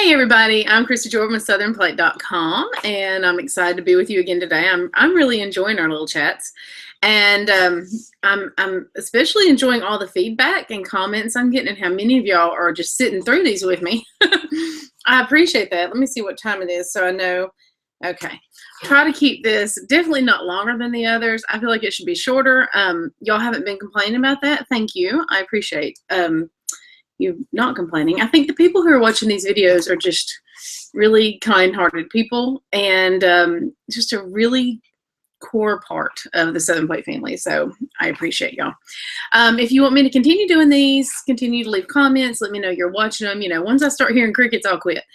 Hey everybody, I'm Christy Jordan with southernplate.com, and I'm excited to be with you again today. I'm really enjoying our little chats, and I'm especially enjoying all the feedback and comments I'm getting, and how many of y'all are just sitting through these with me. I appreciate that. Let me see what time it is so I know. Okay, try to keep this definitely not longer than the others. I feel like it should be shorter. Y'all haven't been complaining about that. Thank you. I appreciate you not complaining. I think the people who are watching these videos are just really kind-hearted people, and just a really core part of the Southern Plate family. So I appreciate y'all. If you want me to continue doing these, continue to leave comments, let me know you're watching them. You know, once I start hearing crickets, I'll quit.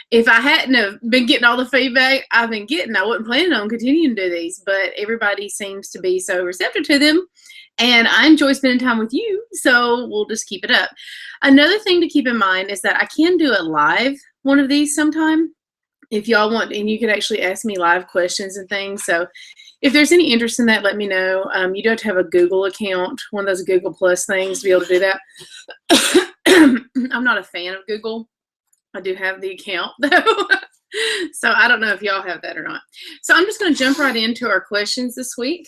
If I hadn't have been getting all the feedback I've been getting, I wasn't planning on continuing to do these, but everybody seems to be so receptive to them. And I enjoy spending time with you, so we'll just keep it up. Another thing to keep in mind is that I can do a live one of these sometime if y'all want, and you can actually ask me live questions and things. So if there's any interest in that, let me know. You do have to have a Google account, one of those Google Plus things to be able to do that. I'm not a fan of Google. I do have the account, though. So I don't know if y'all have that or not. So I'm just going to jump right into our questions this week.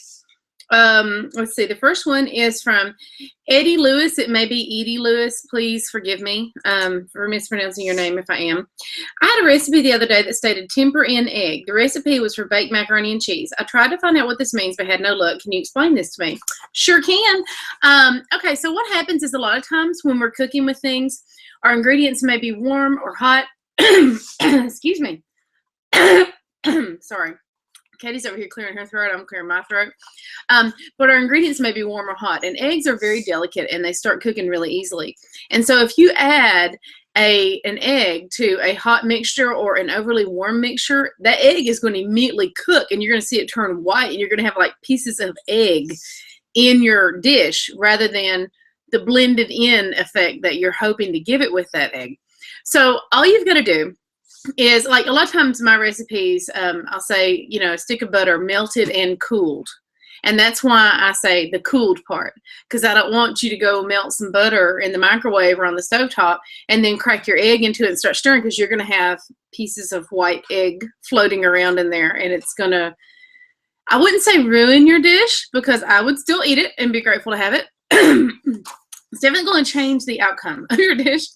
Let's see. The first one is from Eddie Lewis. It may be Edie Lewis. Please forgive me for mispronouncing your name if I am. I had a recipe the other day that stated temper in egg. The recipe was for baked macaroni and cheese. I tried to find out what this means, but had no luck. Can you explain this to me? Sure can. Okay, so what happens is a lot of times when we're cooking with things, our ingredients may be warm or hot. Excuse me. Sorry. Katie's over here clearing her throat. I'm clearing my throat. But our ingredients may be warm or hot, and eggs are very delicate, and they start cooking really easily. And so if you add an egg to a hot mixture or an overly warm mixture, that egg is going to immediately cook, and you're going to see it turn white, and you're going to have like pieces of egg in your dish rather than the blended in effect that you're hoping to give it with that egg. So all you've got to do is, like, a lot of times my recipes, I'll say, you know, a stick of butter melted and cooled. And that's why I say the cooled part, because I don't want you to go melt some butter in the microwave or on the stovetop and then crack your egg into it and start stirring, because you're going to have pieces of white egg floating around in there, and it's going to, I wouldn't say ruin your dish, because I would still eat it and be grateful to have it. It's definitely going to change the outcome of your dish.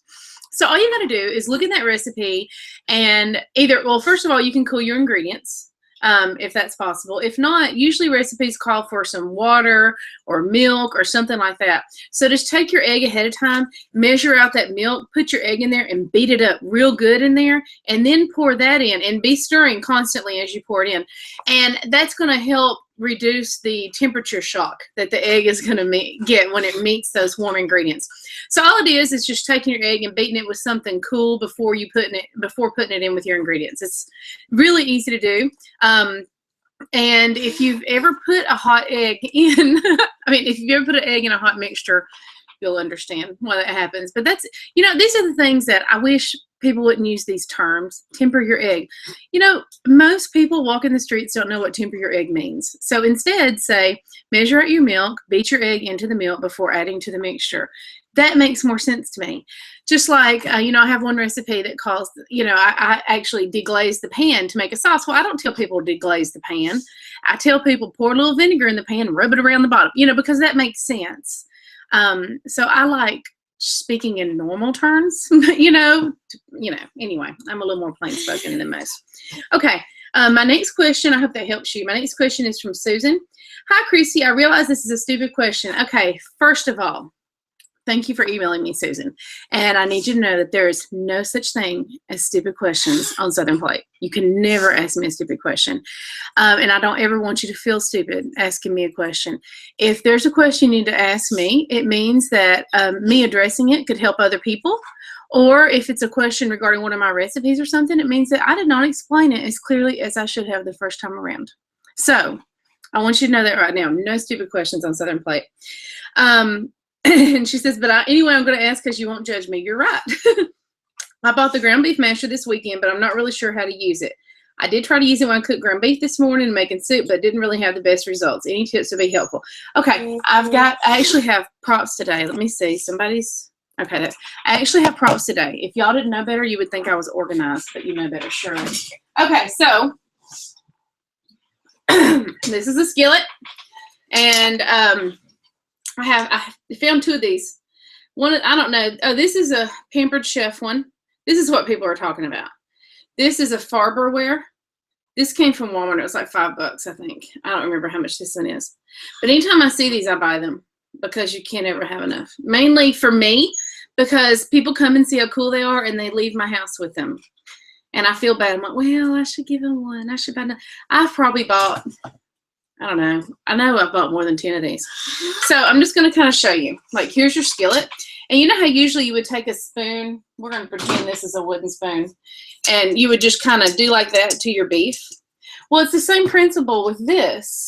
So all you got to do is look at that recipe and either, well, first of all, you can cool your ingredients if that's possible. If not, usually recipes call for some water or milk or something like that. So just take your egg ahead of time, measure out that milk, put your egg in there and beat it up real good in there, and then pour that in and be stirring constantly as you pour it in. And that's going to help reduce the temperature shock that the egg is going to get when it meets those warm ingredients. So all it is just taking your egg and beating it with something cool before putting it in with your ingredients. It's really easy to do. And if you've ever put a hot egg in, I mean, if you've ever put an egg in a hot mixture, you'll understand why that happens. But that's, you know, these are the things that I wish people wouldn't use these terms. Temper your egg. You know, most people walking the streets don't know what temper your egg means. So instead say, measure out your milk, beat your egg into the milk before adding to the mixture. That makes more sense to me. Just like, you know, I have one recipe that calls, you know, I actually deglaze the pan to make a sauce. Well, I don't tell people to deglaze the pan. I tell people pour a little vinegar in the pan and rub it around the bottom, you know, because that makes sense. So I like speaking in normal terms, you know, anyway, I'm a little more plain spoken than most. Okay. My next question, I hope that helps you. My next question is from Susan. Hi, Christy. I realize this is a stupid question. Okay. First of all, thank you for emailing me, Susan. And I need you to know that there is no such thing as stupid questions on Southern Plate. You can never ask me a stupid question. And I don't ever want you to feel stupid asking me a question. If there's a question you need to ask me, it means that me addressing it could help other people. Or if it's a question regarding one of my recipes or something, it means that I did not explain it as clearly as I should have the first time around. So I want you to know that right now. No stupid questions on Southern Plate. And she says, but anyway, I'm going to ask because you won't judge me. You're right. I bought the ground beef masher this weekend, but I'm not really sure how to use it. I did try to use it when I cooked ground beef this morning making soup, but didn't really have the best results. Any tips would be helpful. Okay, I actually have props today. Let me see. Somebody's Okay, I actually have props today. If y'all didn't know better, you would think I was organized, but you know better, surely. Okay, so this is a skillet, and I found 2 of these. One, I don't know. Oh, this is a Pampered Chef one. This is what people are talking about. This is a Farberware. This came from Walmart. It was like $5, I think. I don't remember how much this one is. But anytime I see these, I buy them because you can't ever have enough. Mainly for me, because people come and see how cool they are, and they leave my house with them. And I feel bad. I'm like, well, I should give them one. I should buy them. I've probably bought, I don't know. I know I've bought more than 10 of these. So I'm just going to kind of show you. Like, here's your skillet. And you know how usually you would take a spoon. We're going to pretend this is a wooden spoon. And you would just kind of do like that to your beef. Well, it's the same principle with this.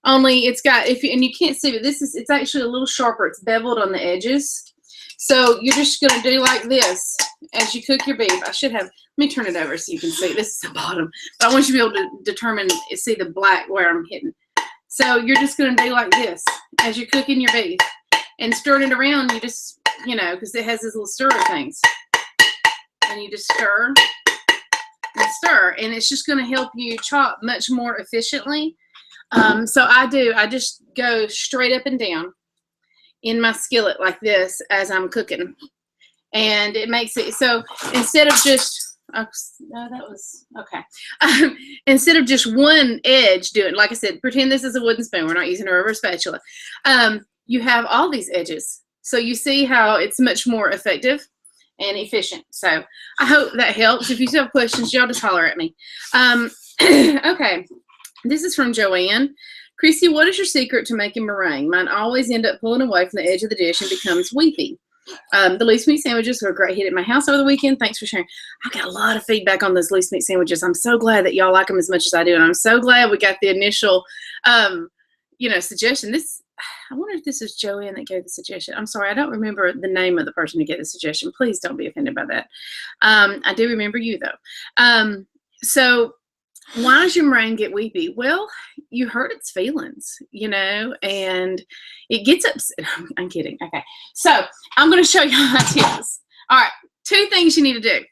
Only it's got, and you can't see, but it's actually a little sharper. It's beveled on the edges. So you're just going to do like this as you cook your beef. I should have, let me turn it over so you can see. This is the bottom. But I want you to be able to determine, see the black where I'm hitting. So you're just going to do like this as you're cooking your beef. And stirring it around, you just, you know, because it has these little stirrer things. And you just stir and stir. And it's just going to help you chop much more efficiently. So I just go straight up and down in my skillet like this as I'm cooking. And it makes it, so instead of just, oh, no, that was, okay. Instead of just one edge doing, like I said, pretend this is a wooden spoon. We're not using a rubber spatula. You have all these edges. So you see how it's much more effective and efficient. So I hope that helps. If you still have questions, y'all just holler at me. Okay, this is from Joanne. Christy, what is your secret to making meringue? Mine always end up pulling away from the edge of the dish and becomes weepy. The loose meat sandwiches were a great hit at my house over the weekend. Thanks for sharing. I got a lot of feedback on those loose meat sandwiches. I'm so glad that y'all like them as much as I do. And I'm so glad we got the initial, you know, suggestion. I wonder if this is Joanne that gave the suggestion. I'm sorry, I don't remember the name of the person who gave the suggestion. Please don't be offended by that. I do remember you, though. So why does your meringue get weepy? Well, you hurt its feelings, you know, and it gets upset. I'm kidding. Okay, so I'm going to show you how it is. All right, 2 things you need to do.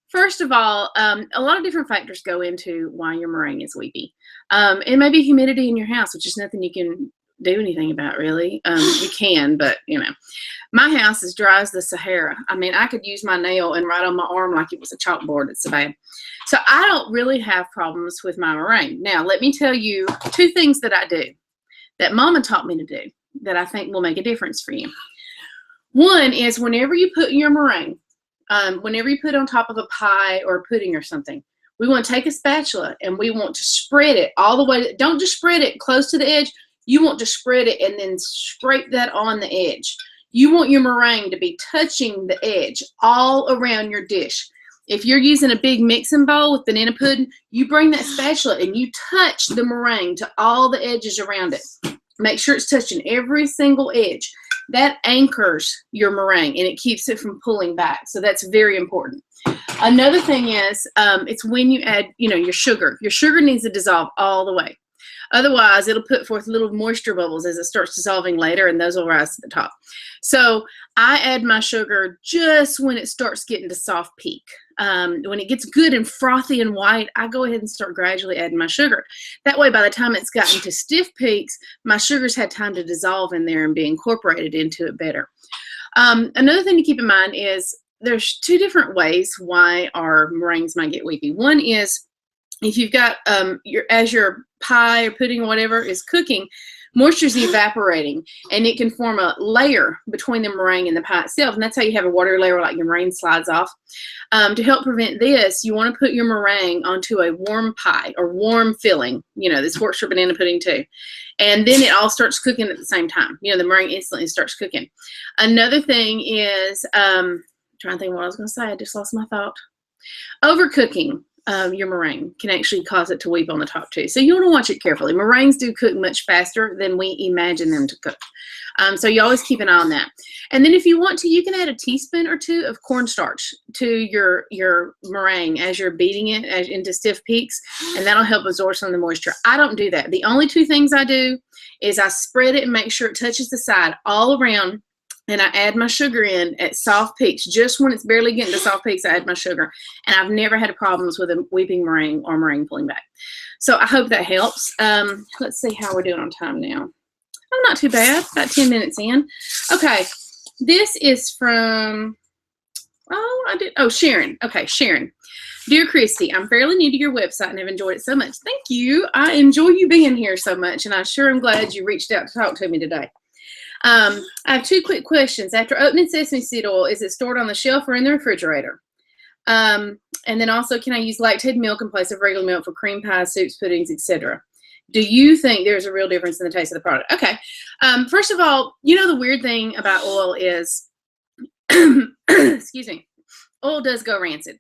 First of all, a lot of different factors go into why your meringue is weepy. It may be humidity in your house, which is nothing you can do anything about, really. You can, but you know, my house is dry as the Sahara. I mean, I could use my nail and write on my arm like it was a chalkboard. It's so bad. So I don't really have problems with my meringue. Now, let me tell you 2 things that I do that Mama taught me to do that I think will make a difference for you. One is whenever you put your meringue, whenever you put it on top of a pie or pudding or something, we want to take a spatula and we want to spread it all the way. Don't just spread it close to the edge. You want to spread it and then scrape that on the edge. You want your meringue to be touching the edge all around your dish. If you're using a big mixing bowl with banana pudding, you bring that spatula and you touch the meringue to all the edges around it. Make sure it's touching every single edge. That anchors your meringue and it keeps it from pulling back. So that's very important. Another thing is, it's when you add, you know, your sugar. Your sugar needs to dissolve all the way. Otherwise, it'll put forth little moisture bubbles as it starts dissolving later, and those will rise to the top. So I add my sugar just when it starts getting to soft peak. When it gets good and frothy and white, I go ahead and start gradually adding my sugar. That way, by the time it's gotten to stiff peaks, my sugar's had time to dissolve in there and be incorporated into it better. Another thing to keep in mind is there's 2 different ways why our meringues might get weepy. One is if you've got as your pie or pudding or whatever is cooking, moisture is evaporating and it can form a layer between the meringue and the pie itself, and that's how you have a water layer like your meringue slides off. To help prevent this, you want to put your meringue onto a warm pie or warm filling. You know, this works for banana pudding too. And then it all starts cooking at the same time. You know, the meringue instantly starts cooking. Another thing is, trying to think what I was going to say. I just lost my thought. Overcooking your meringue can actually cause it to weep on the top too. So you want to watch it carefully. Meringues do cook much faster than we imagine them to cook. So you always keep an eye on that. And then if you want to, you can add a teaspoon or 2 of cornstarch to your meringue as you're beating it into stiff peaks, and that'll help absorb some of the moisture. I don't do that. The only 2 things I do is I spread it and make sure it touches the side all around and I add my sugar in at soft peaks. Just when it's barely getting to soft peaks, I add my sugar. And I've never had problems with a weeping meringue or meringue pulling back. So I hope that helps. Let's see how we're doing on time now. Oh, not too bad. About 10 minutes in. Okay. This is from, Sharon. Okay, Sharon. Dear Christy, I'm fairly new to your website and have enjoyed it so much. Thank you. I enjoy you being here so much, and I sure am glad you reached out to talk to me today. I have 2 quick questions. After opening sesame seed oil, is it stored on the shelf or in the refrigerator? And then also, can I use lactated milk in place of regular milk for cream pies, soups, puddings, etc.? Do you think there's a real difference in the taste of the product? Okay. First of all, you know, the weird thing about oil is, excuse me, oil does go rancid.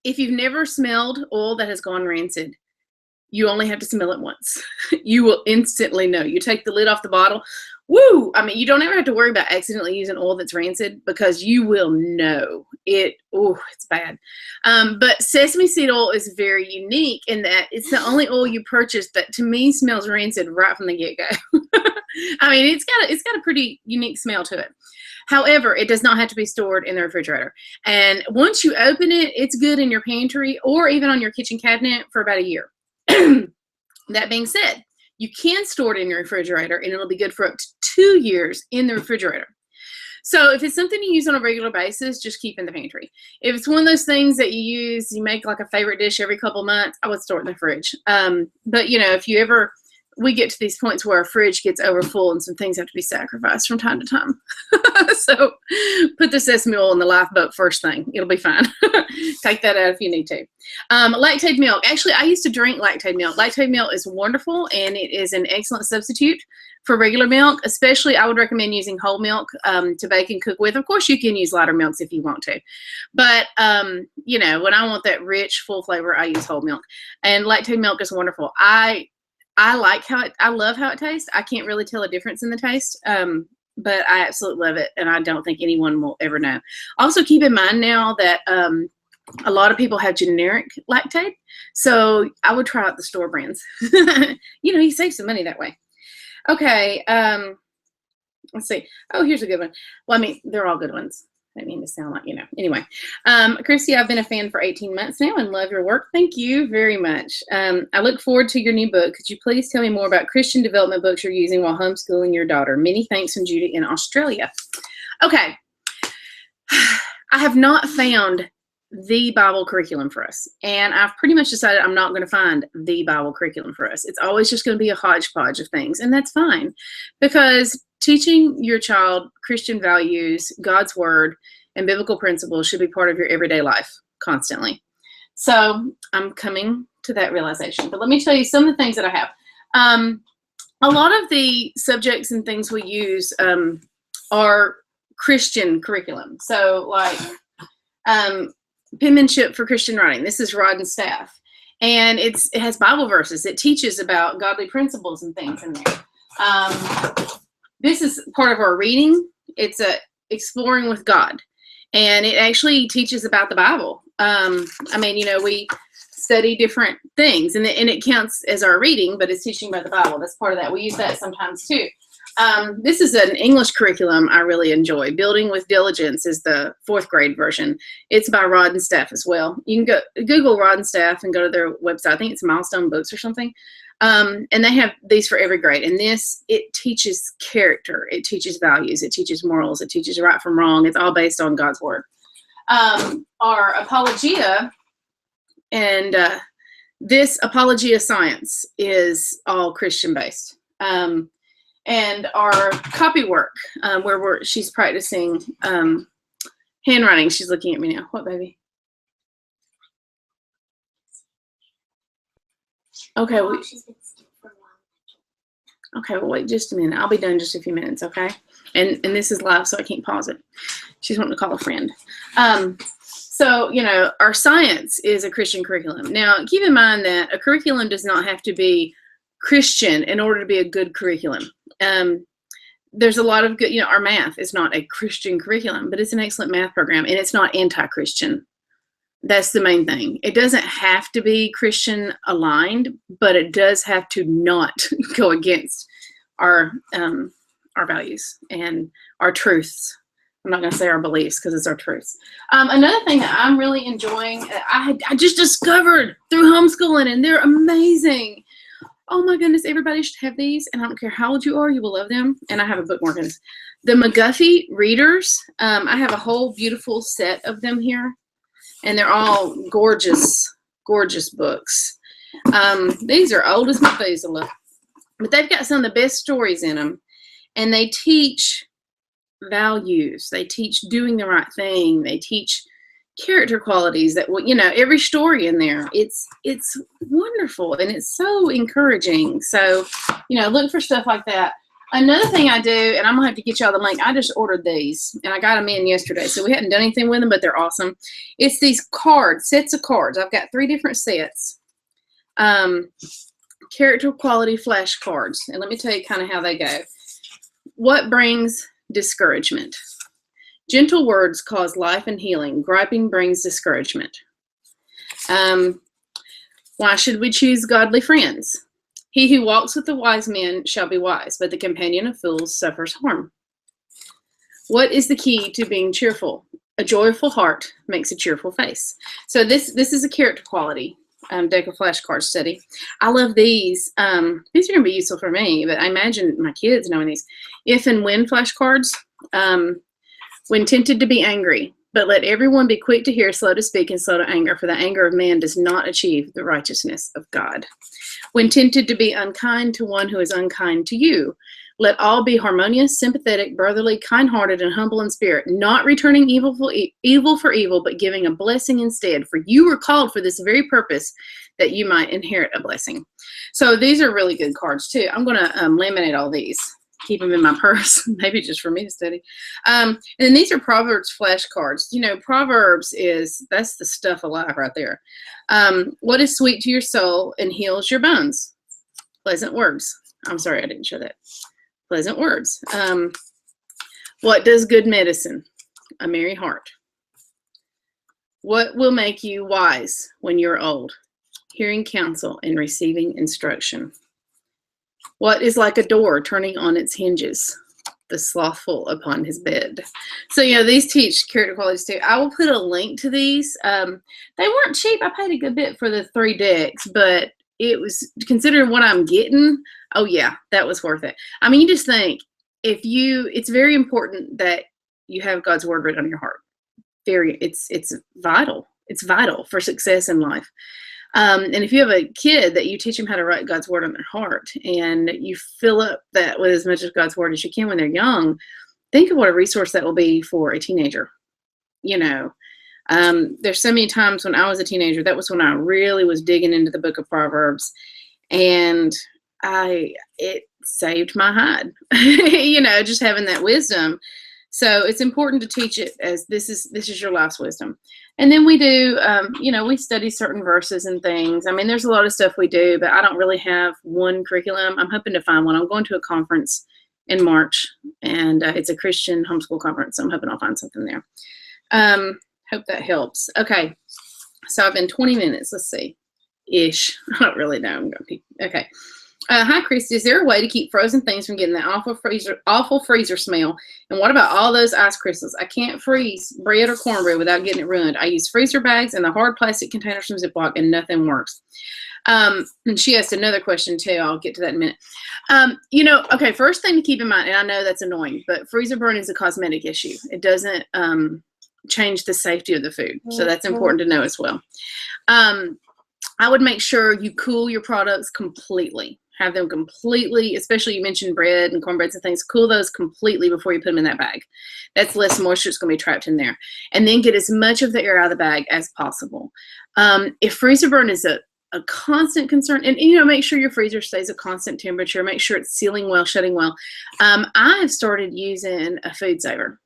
If you've never smelled oil that has gone rancid, you only have to smell it once. You will instantly know. You take the lid off the bottle. Woo! I mean, you don't ever have to worry about accidentally using oil that's rancid because you will know it. Oh, it's bad. But sesame seed oil is very unique in that it's the only oil you purchase that to me smells rancid right from the get-go. I mean, it's got a pretty unique smell to it. However, it does not have to be stored in the refrigerator. And once you open it, it's good in your pantry or even on your kitchen cabinet for about a year. That being said, you can store it in your refrigerator and it'll be good for up to 2 years in the refrigerator. So if it's something you use on a regular basis, just keep in the pantry. If it's one of those things that you make like a favorite dish every couple of months, I would store it in the fridge. But you know, if you ever, we get to these points where our fridge gets overfull and some things have to be sacrificed from time to time. So put the sesame oil in the lifeboat first thing. It'll be fine. Take that out if you need to. Lactated milk. Actually, I used to drink lactated milk. Lactated milk is wonderful, and it is an excellent substitute for regular milk. Especially, I would recommend using whole milk to bake and cook with. Of course, you can use lighter milks if you want to. But, you know, when I want that rich, full flavor, I use whole milk. And lactated milk is wonderful. I like I love how it tastes. I can't really tell a difference in the taste, but I absolutely love it, and I don't think anyone will ever know. Also, keep in mind now that a lot of people have generic lactate, so I would try out the store brands. You know, you save some money that way. Okay, let's see. Oh, here's a good one. Well, I mean, they're all good ones. I didn't mean to sound like, you know. Anyway, Christy, I've been a fan for 18 months now and love your work. Thank you very much. I look forward to your new book. Could you please tell me more about Christian development books you're using while homeschooling your daughter? Many thanks from Judy in Australia. Okay. I have not found the Bible curriculum for us. And I've pretty much decided I'm not going to find the Bible curriculum for us. It's always just going to be a hodgepodge of things. And that's fine, because teaching your child Christian values, God's word, and biblical principles should be part of your everyday life constantly. So I'm coming to that realization. But let me tell you some of the things that I have. A lot of the subjects and things we use are Christian curriculum. So like penmanship for Christian writing. This is Rod and Staff. And it has Bible verses. It teaches about godly principles and things in there. This is part of our reading. It's exploring with God, and it actually teaches about the Bible. I mean, you know, we study different things, and it counts as our reading, but it's teaching about the Bible. That's part of that. We use that sometimes too. This is an English curriculum I really enjoy. Building with Diligence is the 4th grade version. It's by Rod and Staff as well. You can Google Rod and Staff and go to their website. I think it's Milestone Books or something. And they have these for every grade. And it teaches character. It teaches values. It teaches morals. It teaches right from wrong. It's all based on God's word. Our Apologia, and this Apologia Science is all Christian based. And our copy work, where she's practicing handwriting. She's looking at me now. What, baby? Okay. Okay, well, wait just a minute. I'll be done in just a few minutes, okay? And this is live, so I can't pause it. She's wanting to call a friend. So, you know, our science is a Christian curriculum. Now, keep in mind that a curriculum does not have to be Christian in order to be a good curriculum. There's a lot of good, you know, our math is not a Christian curriculum, but it's an excellent math program, and it's not anti-Christian. That's the main thing. It doesn't have to be Christian aligned, but it does have to not go against our our values and our truths. I'm not going to say our beliefs because it's our truths. Another thing that I'm really enjoying, I just discovered through homeschooling, and they're amazing. Oh my goodness, everybody should have these, and I don't care how old you are, you will love them. And I have a bookmark in this. The McGuffey readers. I have a whole beautiful set of them here, and they're all gorgeous, gorgeous books. These are old as Methuselah, but they've got some of the best stories in them, and they teach values. They teach doing the right thing. They teach character qualities that, you know, every story in there, it's wonderful, and it's so encouraging. So, you know, look for stuff like that. Another thing I do, and I'm gonna have to get y'all the link, I just ordered these, and I got them in yesterday, so we hadn't done anything with them, but they're awesome. It's these cards, sets of cards. I've got 3 different sets. Character quality flashcards, and let me tell you kind of how they go. What brings discouragement? Gentle words cause life and healing. Griping brings discouragement. Why should we choose godly friends? He who walks with the wise men shall be wise, but the companion of fools suffers harm. What is the key to being cheerful? A joyful heart makes a cheerful face. So this is a character quality deck of flashcard study. I love these. These are going to be useful for me, but I imagine my kids knowing these. If and when flashcards. When tempted to be angry, but let everyone be quick to hear, slow to speak, and slow to anger, for the anger of man does not achieve the righteousness of God. When tempted to be unkind to one who is unkind to you, let all be harmonious, sympathetic, brotherly, kind-hearted, and humble in spirit, not returning evil for evil, but giving a blessing instead. For you were called for this very purpose, that you might inherit a blessing. So these are really good cards too. I'm going to laminate all these. Keep them in my purse, maybe just for me to study. And then these are Proverbs flashcards. You know, Proverbs that's the stuff alive right there. What is sweet to your soul and heals your bones? Pleasant words. I'm sorry, I didn't show that. Pleasant words. What does good medicine? A merry heart. What will make you wise when you're old? Hearing counsel and receiving instruction. What is like a door turning on its hinges? The slothful upon his bed. So, you know, these teach character qualities too. I will put a link to these. They weren't cheap. I paid a good bit for the 3 decks, but it was, considering what I'm getting, oh yeah, that was worth it. I mean, you just think, it's very important that you have God's word written on your heart. It's vital. It's vital for success in life. And if you have a kid that you teach them how to write God's word on their heart, and you fill up that with as much of God's word as you can when they're young, think of what a resource that will be for a teenager. You know, there's so many times when I was a teenager, that was when I really was digging into the book of Proverbs, and it saved my hide, you know, just having that wisdom. So it's important to teach it as this is your life's wisdom. And then we do, you know, we study certain verses and things. I mean, there's a lot of stuff we do, but I don't really have one curriculum. I'm hoping to find one. I'm going to a conference in March, and it's a Christian homeschool conference. So I'm hoping I'll find something there. Hope that helps. Okay, so I've been 20 minutes. Let's see, ish. I don't really know. I'm going to be okay. Hi, Christy. Is there a way to keep frozen things from getting that awful freezer smell? And what about all those ice crystals? I can't freeze bread or cornbread without getting it ruined. I use freezer bags and the hard plastic containers from Ziploc, and nothing works. And she asked another question too. I'll get to that in a minute. You know, okay, first thing to keep in mind, and I know that's annoying, but freezer burn is a cosmetic issue. It doesn't change the safety of the food. So that's important to know as well. I would make sure you cool your products completely. Have them completely, especially you mentioned bread and cornbreads and things, cool those completely before you put them in that bag. That's less moisture that's going to be trapped in there. And then get as much of the air out of the bag as possible. If freezer burn is a constant concern, and you know, make sure your freezer stays a constant temperature, make sure it's sealing well, shutting well. I have started using a food saver.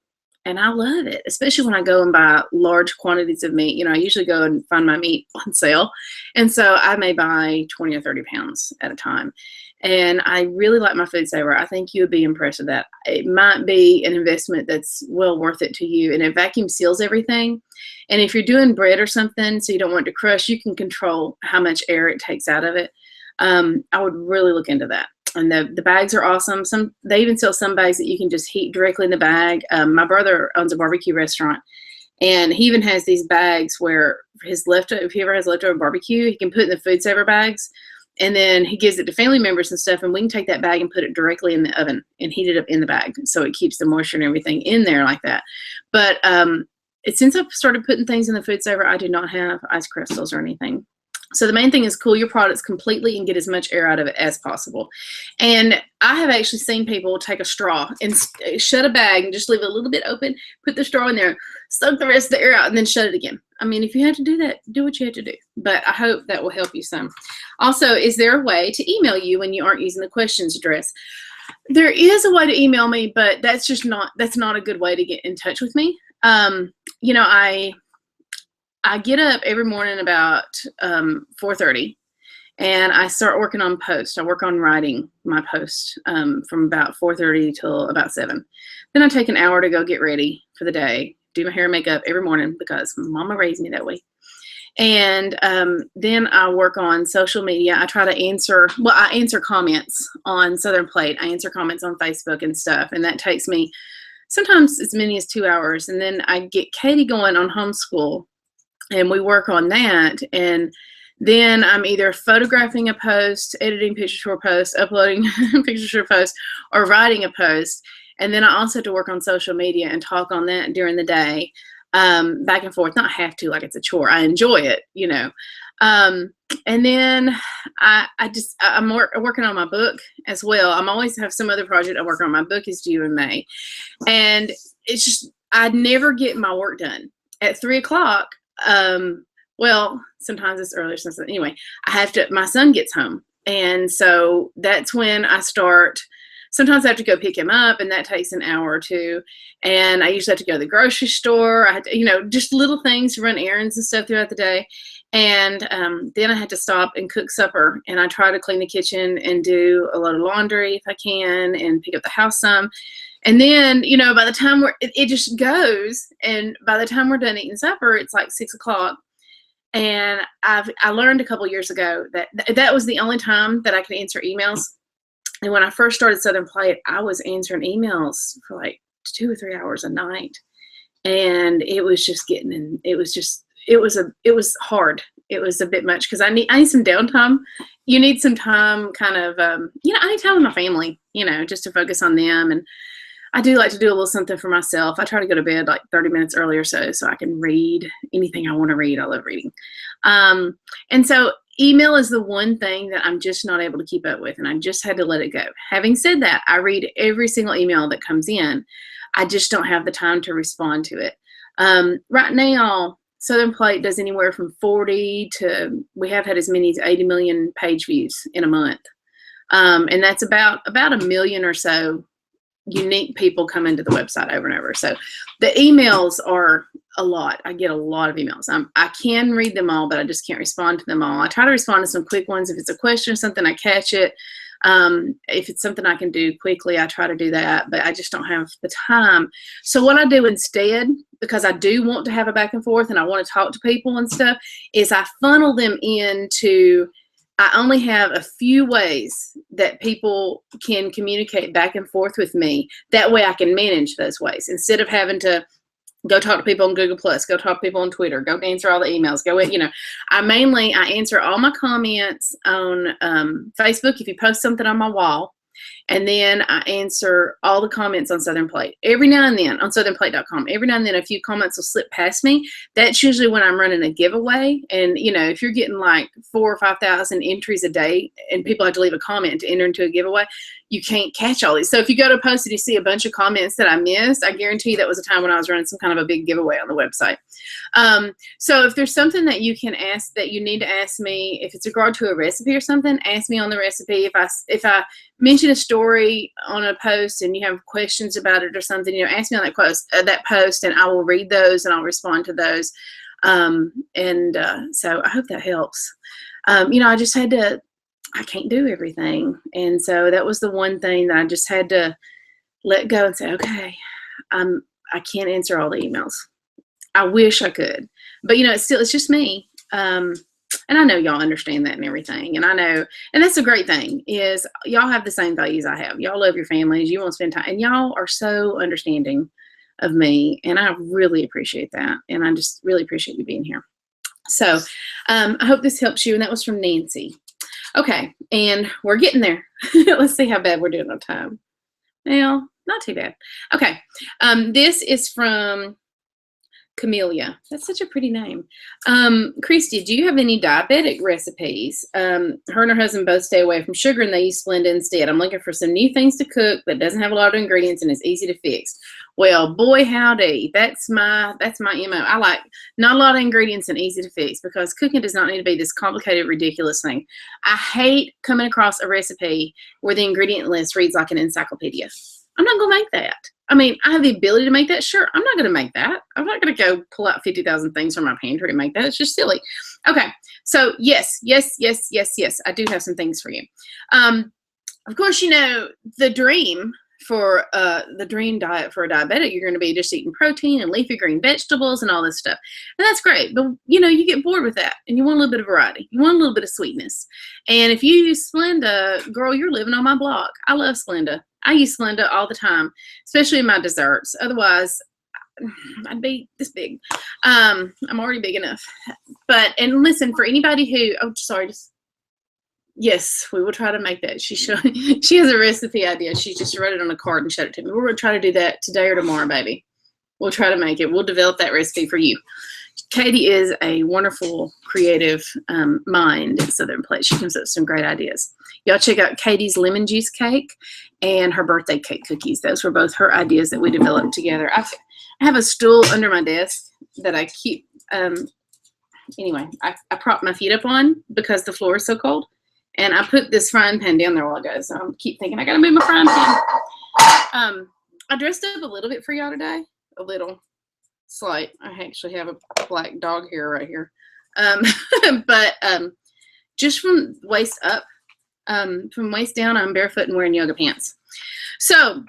And I love it, especially when I go and buy large quantities of meat. You know, I usually go and find my meat on sale. And so I may buy 20 or 30 pounds at a time. And I really like my food saver. I think you would be impressed with that. It might be an investment that's well worth it to you. And it vacuum seals everything. And if you're doing bread or something, so you don't want it to crush, you can control how much air it takes out of it. I would really look into that. And the bags are awesome. They even sell some bags that you can just heat directly in the bag. My brother owns a barbecue restaurant, and he even has these bags where if he ever has leftover barbecue, he can put in the food saver bags, and then he gives it to family members and stuff, and we can take that bag and put it directly in the oven and heat it up in the bag, so it keeps the moisture and everything in there like that. But since I've started putting things in the food saver, I do not have ice crystals or anything. So the main thing is cool your products completely and get as much air out of it as possible. And I have actually seen people take a straw and shut a bag and just leave it a little bit open, put the straw in there, suck the rest of the air out, and then shut it again. I mean, if you have to do that, do what you have to do. But I hope that will help you some. Also, is there a way to email you when you aren't using the questions address? There is a way to email me, but that's not a good way to get in touch with me. You know, I get up every morning about 4:30, and I start working on post. I work on writing my post from about 4:30 till about 7. Then I take an hour to go get ready for the day, do my hair and makeup every morning because Mama raised me that way. And then I work on social media. I try to answer comments on Southern Plate. I answer comments on Facebook and stuff, and that takes me sometimes as many as 2 hours. And then I get Katie going on homeschool, and we work on that. And then I'm either photographing a post, editing pictures for a post, uploading pictures for a post, or writing a post. And then I also have to work on social media and talk on that during the day, back and forth. Not have to, like it's a chore. I enjoy it, you know. And then I'm working on my book as well. I'm always have some other project I work on. My book is due in May. And it's just, I never get my work done at 3 o'clock. Well, sometimes it's earlier. Anyway, my son gets home. And so that's when I start. Sometimes I have to go pick him up, and that takes an hour or two. And I usually have to go to the grocery store. I have to, you know, just little things, run errands and stuff throughout the day. And then I had to stop and cook supper. And I try to clean the kitchen and do a load of laundry if I can, and pick up the house some. And then, you know, by the time it just goes. And by the time we're done eating supper, it's like 6 o'clock. And I learned a couple years ago that was the only time that I could answer emails. And when I first started Southern Plate, I was answering emails for like 2 or 3 hours a night. And it was just it was hard. It was a bit much because I need some downtime. You need some time kind of, you know, I need time with my family, you know, just to focus on them. And I do like to do a little something for myself. I try to go to bed like 30 minutes early or so I can read anything I want to read. I love reading. And so email is the one thing that I'm just not able to keep up with, and I just had to let it go. Having said that, I read every single email that comes in. I just don't have the time to respond to it. Right now, Southern Plate does anywhere from 40 to, we have had as many as 80 million page views in a month. And that's about a million or so unique people come into the website over and over. So the emails are a lot. I get a lot of emails. I can read them all, but I just can't respond to them all. I try to respond to some quick ones. If it's a question or something, I catch it. If it's something I can do quickly, I try to do that, but I just don't have the time. So what I do instead, because I do want to have a back and forth and I want to talk to people and stuff, is I funnel them into, I only have a few ways that people can communicate back and forth with me. That way I can manage those ways instead of having to go talk to people on Google+, go talk to people on Twitter, go answer all the emails, you know. I answer all my comments on Facebook if you post something on my wall. And then I answer all the comments on Southern Plate. Every now and then on southernplate.com, every now and then a few comments will slip past me. That's usually when I'm running a giveaway. And, you know, if you're getting like 4,000 or 5,000 entries a day and people have to leave a comment to enter into a giveaway, you can't catch all these. So if you go to post and you see a bunch of comments that I missed, I guarantee you that was a time when I was running some kind of a big giveaway on the website. So if there's something that you can ask, that you need to ask me, if it's regard to a recipe or something, ask me on the recipe. If I mention a story on a post and you have questions about it or something, you know, ask me on that post, and I will read those and I'll respond to those. So I hope that helps. You know, I can't do everything. And so that was the one thing that I just had to let go and say, okay, I can't answer all the emails. I wish I could, but you know, it's just me. And I know y'all understand that and everything. And I know, and that's a great thing, is y'all have the same values I have. Y'all love your families. You want to spend time. And y'all are so understanding of me. And I really appreciate that. And I just really appreciate you being here. So I hope this helps you. And that was from Nancy. Okay. And we're getting there. Let's see how bad we're doing on time. Well, not too bad. Okay. This is from Camellia. That's such a pretty name. Christy, do you have any diabetic recipes? Her and her husband both stay away from sugar and they use Splenda instead. I'm looking for some new things to cook that doesn't have a lot of ingredients and is easy to fix. Well, boy, howdy. That's my MO. I like not a lot of ingredients and easy to fix, because cooking does not need to be this complicated, ridiculous thing. I hate coming across a recipe where the ingredient list reads like an encyclopedia. I'm not going to make that. I mean, I have the ability to make that. Sure, I'm not going to make that. I'm not going to go pull out 50,000 things from my pantry to make that. It's just silly. Okay, so yes. I do have some things for you. Of course, you know, the dream diet for a diabetic, you're going to be just eating protein and leafy green vegetables and all this stuff. And that's great. But, you know, you get bored with that and you want a little bit of variety. You want a little bit of sweetness. And if you use Splenda, girl, you're living on my block. I love Splenda. I use Splenda all the time, especially in my desserts. Otherwise, I'd be this big. I'm already big enough. And listen, for anybody who, yes, we will try to make that. She has a recipe idea. She just wrote it on a card and showed it to me. We're going to try to do that today or tomorrow, baby. We'll try to make it. We'll develop that recipe for you. Katie is a wonderful, creative mind at Southern Plate. She comes up with some great ideas. Y'all check out Katie's lemon juice cake and her birthday cake cookies. Those were both her ideas that we developed together. I have a stool under my desk that I keep, anyway, I prop my feet up on because the floor is so cold. And I put this frying pan down there a while ago, so I keep thinking I got to move my frying pan. I dressed up a little bit for y'all today. A little. Slight. I actually have a black dog hair right here. But just from waist up, from waist down, I'm barefoot and wearing yoga pants. So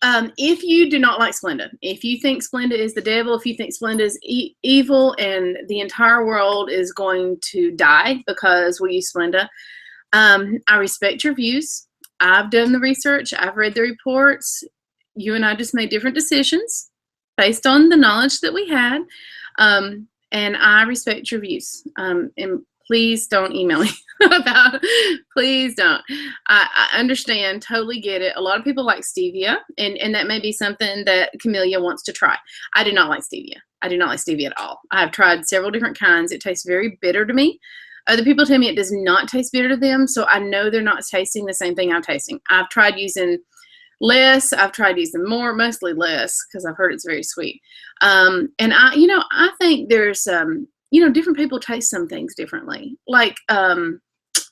if you do not like Splenda, if you think Splenda is the devil, if you think Splenda is evil and the entire world is going to die because we use Splenda, I respect your views. I've done the research. I've read the reports. You and I just made different decisions based on the knowledge that we had, and I respect your views. And please don't email me about it. Please don't. I understand, totally get it. A lot of people like stevia, and that may be something that Camellia wants to try. I do not like stevia. I do not like stevia at all. I have tried several different kinds. It tastes very bitter to me. Other people tell me it does not taste bitter to them, so I know they're not tasting the same thing I'm tasting. I've tried using less. I've tried using more, mostly less, because I've heard it's very sweet. And I think there's, different people taste some things differently. Like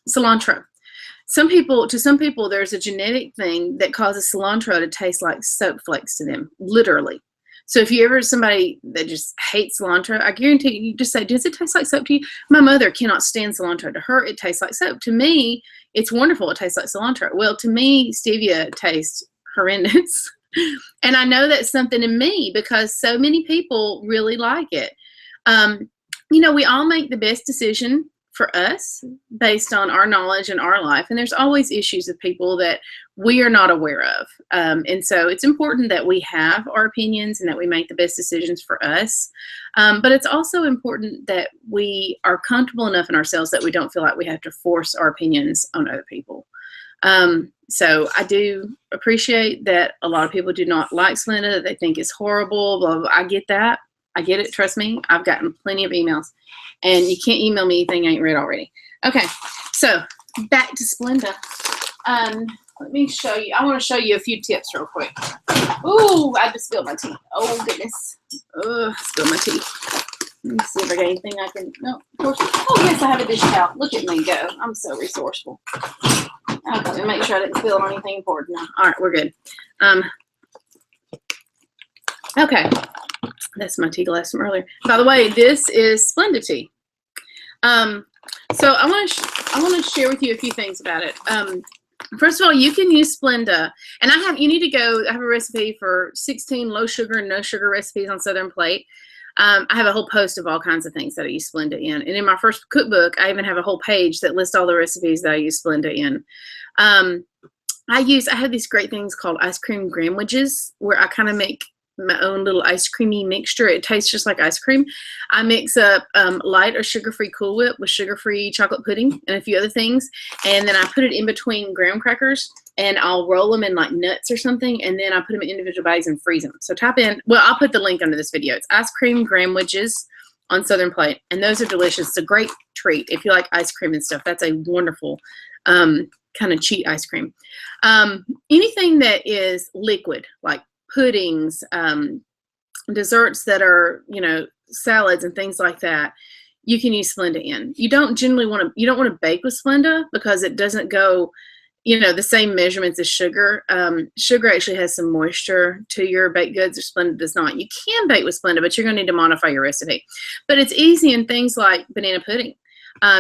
cilantro. To some people, there's a genetic thing that causes cilantro to taste like soap flakes to them, literally. So if you ever somebody that just hates cilantro, I guarantee you just say, does it taste like soap to you? My mother cannot stand cilantro. To her, it tastes like soap. To me, it's wonderful. It tastes like cilantro. Well, to me, stevia tastes horrendous. And I know that's something in me because so many people really like it. We all make the best decision for us based on our knowledge and our life. And there's always issues with people that we are not aware of. And so it's important that we have our opinions and that we make the best decisions for us. But it's also important that we are comfortable enough in ourselves that we don't feel like we have to force our opinions on other people. So I do appreciate that a lot of people do not like Splenda, that they think it's horrible, blah, blah, blah. I get that. I get it. Trust me. I've gotten plenty of emails. And you can't email me anything I ain't read already. Okay, so back to Splenda. Let me show you. I want to show you a few tips real quick. Ooh, I just spilled my tea. Oh, goodness. Spilled my tea. Let me see if I got anything I can. No, of course. Oh, yes, I have a dish towel. Look at me go. I'm so resourceful. Okay, make sure I didn't spill on anything important now. All right, we're good. Okay. That's my tea glass from earlier. By the way, this is Splenda tea. So I want to share with you a few things about it. First of all, you can use Splenda, and I have a recipe for 16 low sugar and no sugar recipes on Southern Plate. I have a whole post of all kinds of things that I use Splenda in. And in my first cookbook, I even have a whole page that lists all the recipes that I use Splenda in. I have these great things called ice cream grandwiches, where I kind of make my own little ice creamy mixture. It tastes just like ice cream. I mix up light or sugar-free Cool Whip with sugar-free chocolate pudding and a few other things, and then I put it in between graham crackers, and I'll roll them in like nuts or something, and then I put them in individual bags and freeze them. So type in, well, I'll put the link under this video. It's ice cream grandwiches on Southern Plate, and those are delicious. It's a great treat if you like ice cream and stuff. That's a wonderful kind of cheat ice cream. Anything that is liquid, like puddings, desserts that are, salads and things like that, you can use Splenda in. You don't want to bake with Splenda because it doesn't go, the same measurements as sugar. Sugar actually has some moisture to your baked goods, or Splenda does not. You can bake with Splenda, but you're going to need to modify your recipe. But it's easy in things like banana pudding.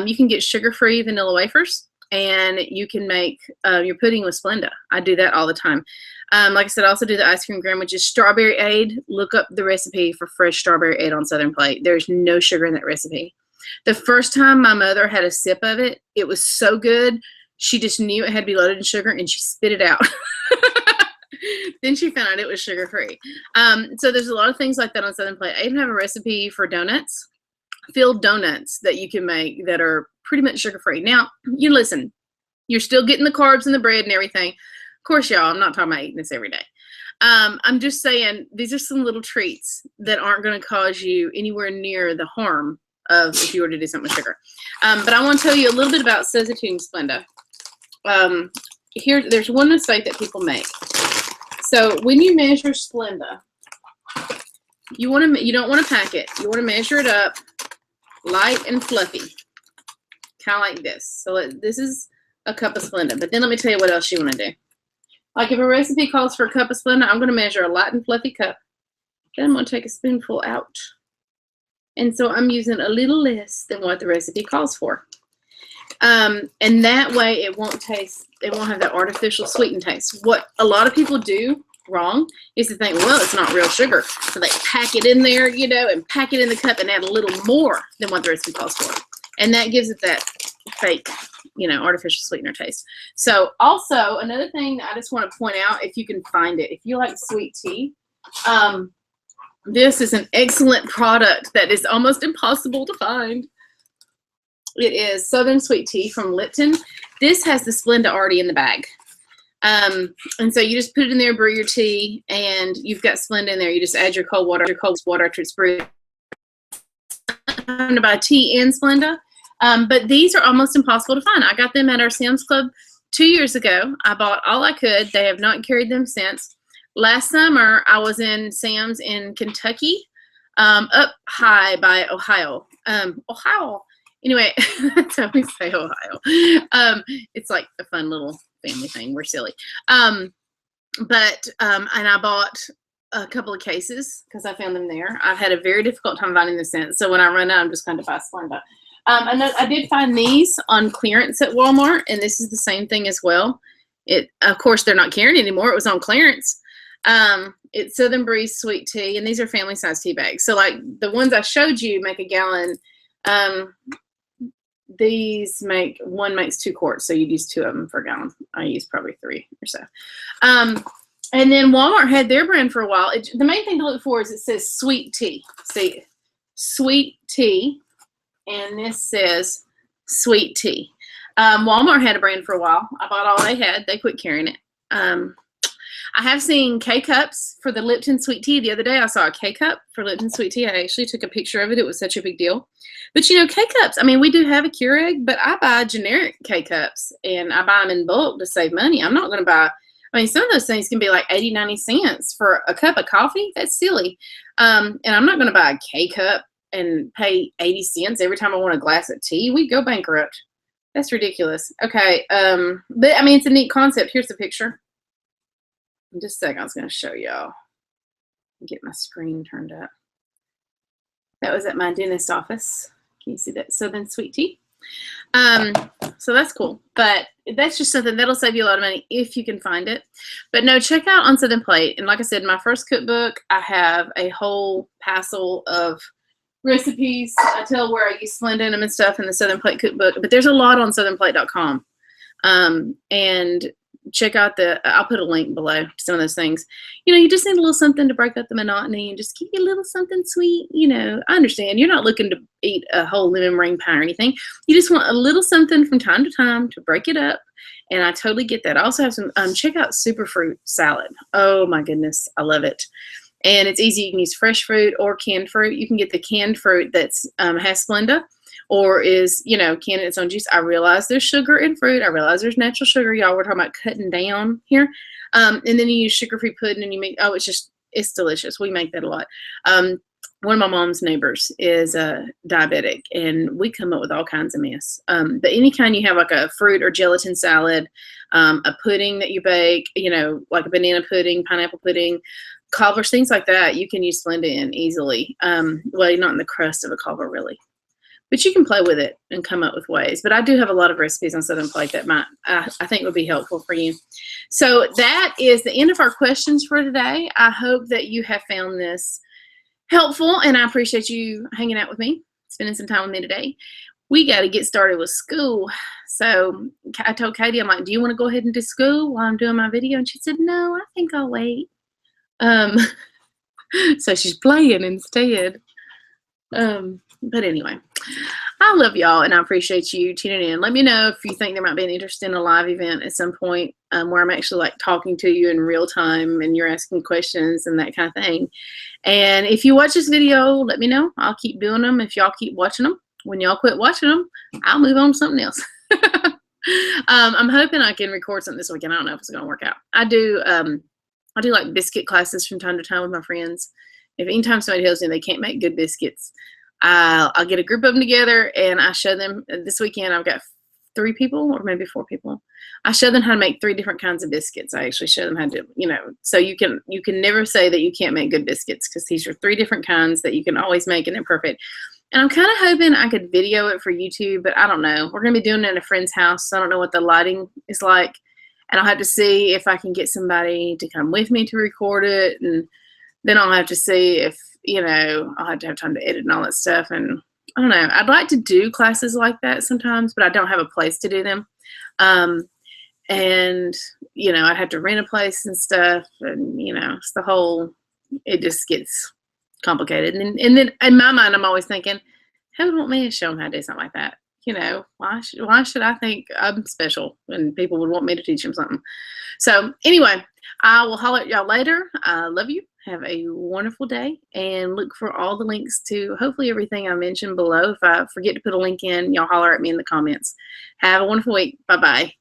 You can get sugar-free vanilla wafers, and you can make your pudding with Splenda. I do that all the time. Like I said, I also do the ice cream graham, which is strawberry aid. Look up the recipe for fresh strawberry aid on Southern Plate. There's no sugar in that recipe. The first time my mother had a sip of it, it was so good. She just knew it had to be loaded in sugar, and she spit it out. Then she found out it was sugar-free. So there's a lot of things like that on Southern Plate. I even have a recipe for donuts, filled donuts that you can make that are pretty much sugar-free. Now, you listen, you're still getting the carbs and the bread and everything. Of course, y'all, I'm not talking about eating this every day. I'm just saying these are some little treats that aren't going to cause you anywhere near the harm of if you were to do something with sugar. But I want to tell you a little bit about substituting Splenda. There's one mistake that people make. So when you measure Splenda, you don't want to pack it. You want to measure it up light and fluffy, kind of like this. So this is a cup of Splenda. But then let me tell you what else you want to do. Like if a recipe calls for a cup of Splenda, I'm going to measure a light and fluffy cup. Then I'm going to take a spoonful out. And so I'm using a little less than what the recipe calls for. And that way it won't have that artificial sweetened taste. What a lot of people do wrong is to think, well, it's not real sugar. So they pack it in there, and pack it in the cup and add a little more than what the recipe calls for. And that gives it that fake, artificial sweetener taste. So also another thing that I just want to point out, if you can find it, if you like sweet tea, this is an excellent product that is almost impossible to find. It is Southern Sweet Tea from Lipton. This has the Splenda already in the bag. And so you just put it in there, brew your tea, and you've got Splenda in there. You just add your cold water after it's brewed. I'm going to buy tea and Splenda. But these are almost impossible to find. I got them at our Sam's Club 2 years ago. I bought all I could. They have not carried them since. Last summer, I was in Sam's in Kentucky, up high by Ohio. Ohio. Anyway, that's how we say Ohio. It's like a fun little family thing. We're silly. And I bought a couple of cases because I found them there. I've had a very difficult time finding them since. So when I run out, I'm just going to buy Splenda. I did find these on clearance at Walmart, and this is the same thing as well. Of course, they're not carrying anymore. It was on clearance. It's Southern Breeze Sweet Tea, and these are family size tea bags. So like the ones I showed you make a gallon. One makes 2 quarts, so you'd use 2 of them for a gallon. I use probably 3 or so. And then Walmart had their brand for a while. The main thing to look for is it says sweet tea. See, sweet tea, and this says sweet tea. Walmart had a brand for a while. I bought all they had. They quit carrying it. I have seen K-Cups for the Lipton Sweet Tea. The other day I saw a K-Cup for Lipton Sweet Tea. I actually took a picture of it. It was such a big deal. But K-Cups, we do have a Keurig, but I buy generic K-Cups, and I buy them in bulk to save money. I'm not going to buy, some of those things can be like 80, 90 cents for a cup of coffee. That's silly. And I'm not going to buy a K-Cup and pay 80 cents every time I want a glass of tea. We go bankrupt. That's ridiculous. Okay. But it's a neat concept. Here's the picture. In just a second, I was going to show y'all. Get my screen turned up. That was at my dentist office. Can you see that Southern Sweet Tea? So that's cool. But that's just something that'll save you a lot of money if you can find it. But no, check out On Southern Plate. And like I said, my first cookbook, I have a whole passel of recipes. I tell where I use Splenda in them and stuff in the Southern Plate cookbook. But there's a lot on southernplate.com. And check out I'll put a link below to some of those things. You know, you just need a little something to break up the monotony and just give you a little something sweet. You know, I understand you're not looking to eat a whole lemon meringue pie or anything. You just want a little something from time to time to break it up. And I totally get that. I also have some, check out superfruit salad. Oh my goodness. I love it. And it's easy. You can use fresh fruit or canned fruit. You can get the canned fruit that's has Splenda, or is, you know, canned in its own juice. I realize there's sugar in fruit. I realize there's natural sugar. Y'all, we're talking about cutting down here. And then you use sugar-free pudding and you make, oh, it's delicious. We make that a lot. One of my mom's neighbors is diabetic, and we come up with all kinds of mess. But any kind you have, like a fruit or gelatin salad, a pudding that you bake, you know, like a banana pudding, pineapple pudding, cobblers, things like that, you can use Splenda in easily. Well, not in the crust of a cobbler, really. But you can play with it and come up with ways. But I do have a lot of recipes on Southern Plate that I think would be helpful for you. So that is the end of our questions for today. I hope that you have found this helpful, and I appreciate you hanging out with me, spending some time with me today. We got to get started with school. So I told Katie, I'm like, do you want to go ahead and do school while I'm doing my video? And she said, no, I think I'll wait. So she's playing instead. But anyway, I love y'all, and I appreciate you tuning in. Let me know if you think there might be an interest in a live event at some point, where I'm actually like talking to you in real time and you're asking questions and that kind of thing. And if you watch this video, let me know. I'll keep doing them if y'all keep watching them. When y'all quit watching them, I'll move on to something else. I'm hoping I can record something this weekend. I don't know if it's going to work out. I do like biscuit classes from time to time with my friends. If anytime somebody tells me they can't make good biscuits, I'll get a group of them together and I show them. This weekend I've got 3 people or maybe 4 people. I show them how to make 3 different kinds of biscuits. I actually show them how to, you know, so you can never say that you can't make good biscuits, because these are 3 different kinds that you can always make and they're perfect. And I'm kind of hoping I could video it for YouTube, but I don't know. We're going to be doing it at a friend's house, so I don't know what the lighting is like. And I'll have to see if I can get somebody to come with me to record it. And then I'll have to see if, you know, I'll have to have time to edit and all that stuff. And I don't know. I'd like to do classes like that sometimes, but I don't have a place to do them. And, you know, I'd have to rent a place and stuff. And, you know, it's it just gets complicated. And then in my mind, I'm always thinking, who would want me to show them how to do something like that? You know, why should I think I'm special and people would want me to teach them something? So anyway, I will holler at y'all later. I love you. Have a wonderful day, and look for all the links to hopefully everything I mentioned below. If I forget to put a link in, y'all holler at me in the comments. Have a wonderful week. Bye-bye.